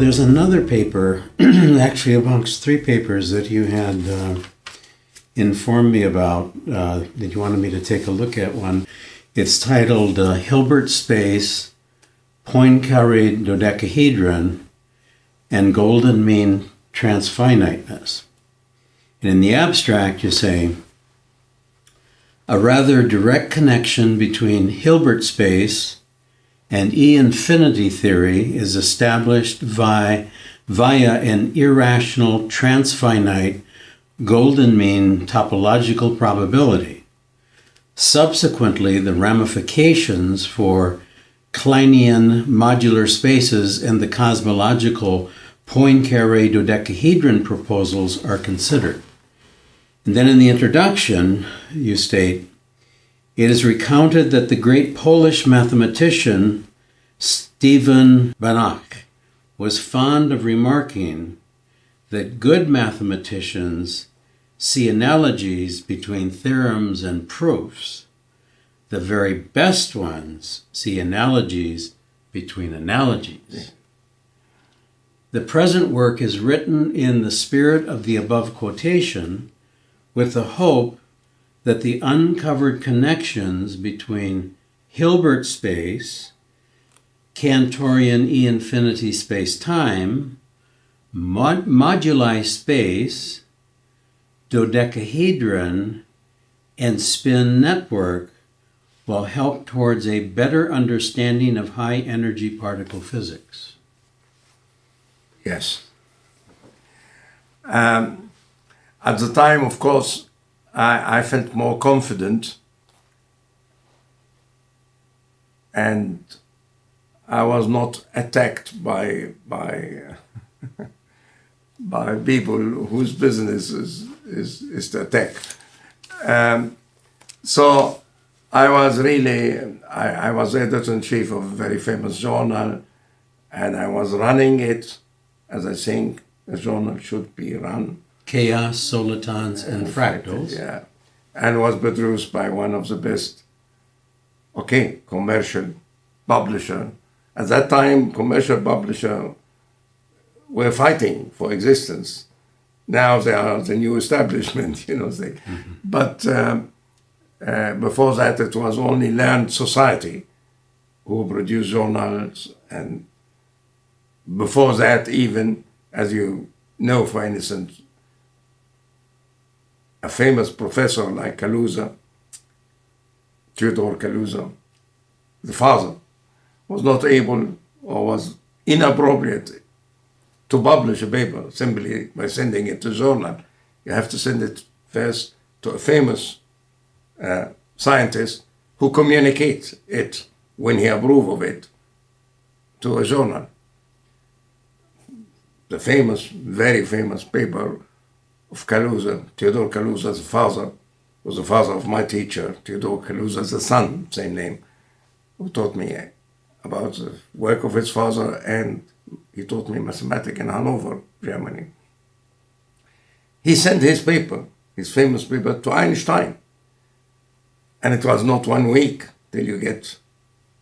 there's another paper, actually amongst three papers that you had informed me about, that you wanted me to take a look at one. It's titled Hilbert Space, Poincaṛe Dodecahedron, and Golden Mean Transfiniteness. And in the abstract, you say, a rather direct connection between Hilbert space and E-infinity theory is established via an irrational transfinite golden mean topological probability. Subsequently, the ramifications for Kleinian modular spaces and the cosmological Poincaṛe dodecahedron proposals are considered. And then in the introduction, you state, it is recounted that the great Polish mathematician Stephen Banach was fond of remarking that good mathematicians see analogies between theorems and proofs. The very best ones see analogies between analogies. The present work is written in the spirit of the above quotation, with the hope that the uncovered connections between Hilbert space, Cantorian E-infinity space-time, moduli space, dodecahedron, and spin network will help towards a better understanding of high-energy particle physics. Yes. At the time, of course, I felt more confident, and I was not attacked by by people whose business is to attack. So I was really, I was editor-in-chief of a very famous journal, and I was running it as I think a journal should be run. Chaos, Solitons, and Fractals. Yeah, and was produced by one of the best, commercial publisher. At that time, commercial publisher were fighting for existence. Now they are the new establishment, But before that, it was only learned society who produced journals, and before that, even, as you know, for instance, a famous professor like Kaluza, Theodore Kaluza, the father, was not able or was inappropriate to publish a paper simply by sending it to a journal. You have to send it first to a famous scientist who communicates it when he approves of it to a journal. The famous, very famous paper of Kaluza, Theodore Kaluza's father, was the father of my teacher, Theodore Kaluza's son, same name, who taught me about the work of his father, and he taught me mathematics in Hanover, Germany. He sent his paper, his famous paper, to Einstein. And it was not 1 week till you get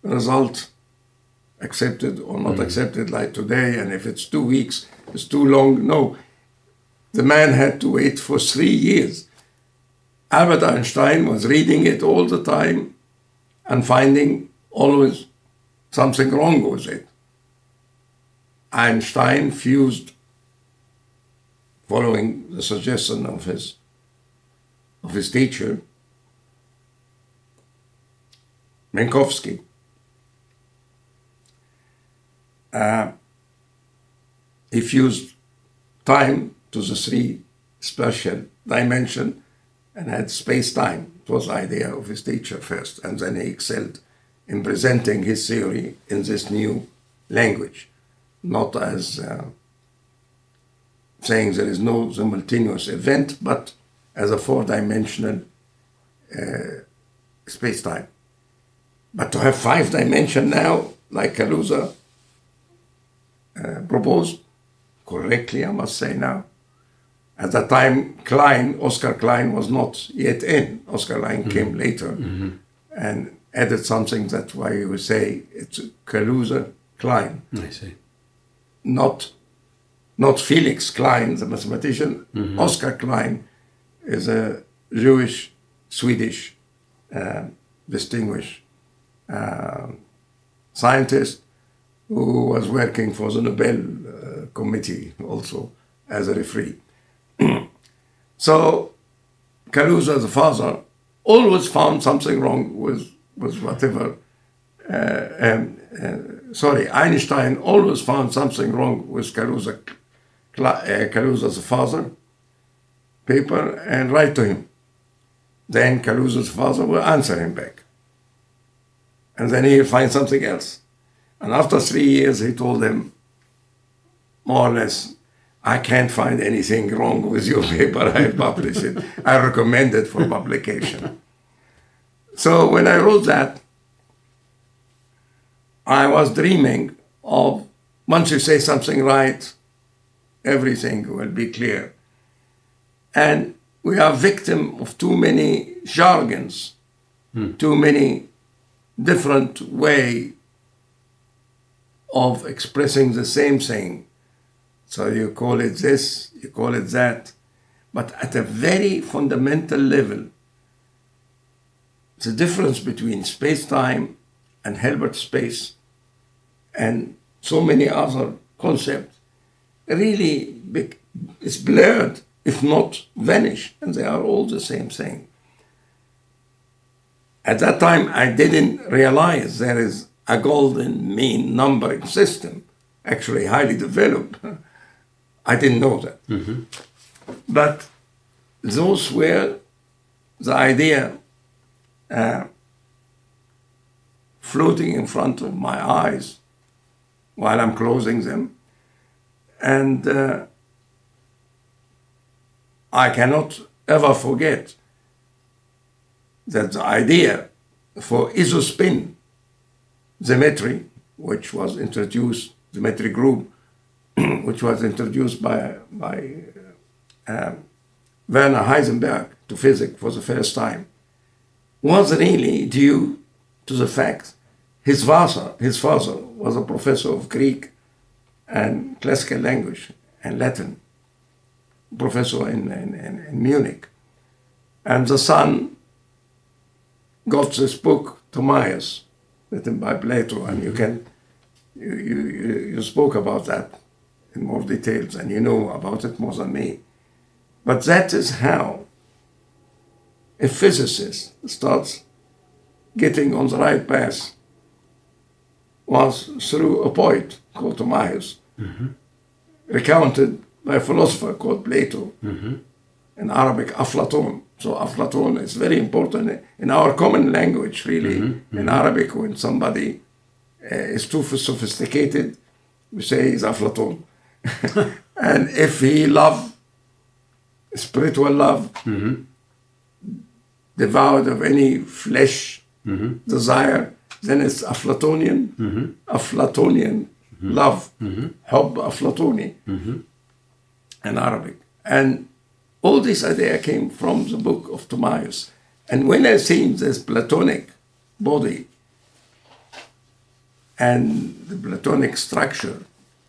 a result accepted or not accepted like today, and if it's 2 weeks, it's too long. No, the man had to wait for 3 years. Albert Einstein was reading it all the time and finding always something wrong with it. Einstein fused, following the suggestion of his teacher, Minkowski. He fused time to the 3 special dimension and had space-time. It was the idea of his teacher first, and then he excelled in presenting his theory in this new language, not as saying there is no simultaneous event, but as a 4-dimensional space-time. But to have 5-dimension now, like Kaluza proposed, correctly I must say now, at that time Oscar Klein was not yet in. Oscar Klein came later and added something, that's why you would say it's Kaluza Klein. I see. not Felix Klein, the mathematician. Oscar Klein is a Jewish, Swedish, distinguished scientist who was working for the Nobel Committee also as a referee. So Kaluza, the father, always found something wrong with whatever. Einstein always found something wrong with Kaluza's father paper and write to him. Then Kaluza's father will answer him back. And then he'll find something else. And after 3 years, he told him, more or less, I can't find anything wrong with your paper. I publish it. I recommend it for publication. So when I wrote that, I was dreaming of, once you say something right, everything will be clear. And we are victim of too many jargons, too many different way of expressing the same thing. So you call it this, you call it that. But at a very fundamental level, the difference between space-time and Hilbert space and so many other concepts really is blurred, if not vanished, and they are all the same thing. At that time, I didn't realize there is a golden mean numbering system, actually highly developed. I didn't know that. But those were the idea floating in front of my eyes while I'm closing them. And I cannot ever forget that the idea for isospin symmetry, which was introduced, symmetry group, which was introduced by Werner Heisenberg to physics for the first time, was really due to the fact his father was a professor of Greek and classical language and Latin, professor in Munich. And the son got this book, Timaeus, written by Plato, and you spoke about that in more details, and you know about it more than me. But that is how a physicist starts getting on the right path, was through a poet called Timaeus, recounted by a philosopher called Plato, in Arabic, Aflatun. So Aflatun is very important in our common language, really. In Arabic, when somebody is too sophisticated, we say he's Aflatun. And if he love, spiritual love, devoid of any flesh desire, then it's Aflatonian, Aflatonian love, Hubb Aflatuni in Arabic. And all this idea came from the book of Timaeus. And when I see this Platonic body and the Platonic structure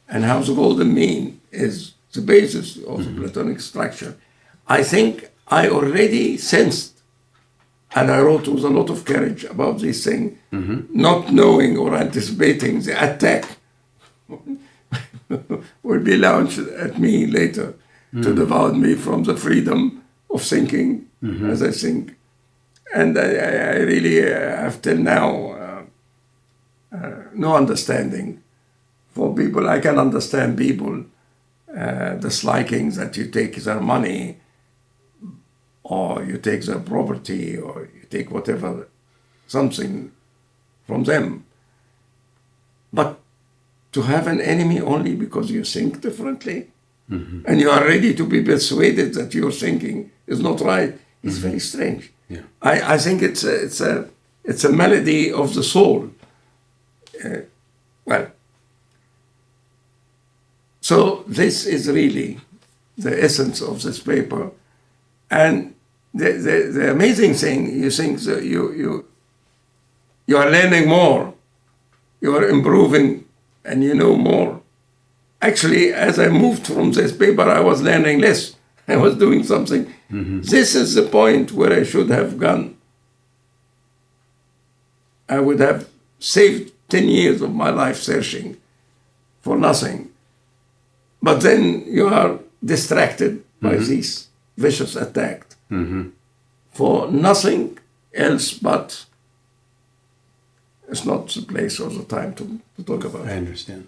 and how the golden mean is the basis of the Platonic structure, I think I already sensed, and I wrote with a lot of courage about this thing, not knowing or anticipating the attack will be launched at me later to devour me from the freedom of thinking as I think. And I really have till now no understanding for people. I can understand people disliking that you take their money or you take their property or you take whatever, something from them. But to have an enemy only because you think differently, and you are ready to be persuaded that your thinking is not right, is very strange. Yeah. I think it's a malady of the soul. So this is really the essence of this paper. And the amazing thing, you think that you are learning more, you are improving, and you know more. actually, as I moved from this paper, I was learning less. I was doing something. This is the point where I should have gone. I would have saved 10 years of my life searching for nothing. But then you are distracted by this vicious attack for nothing else, but it's not the place or the time to talk about I it. understand.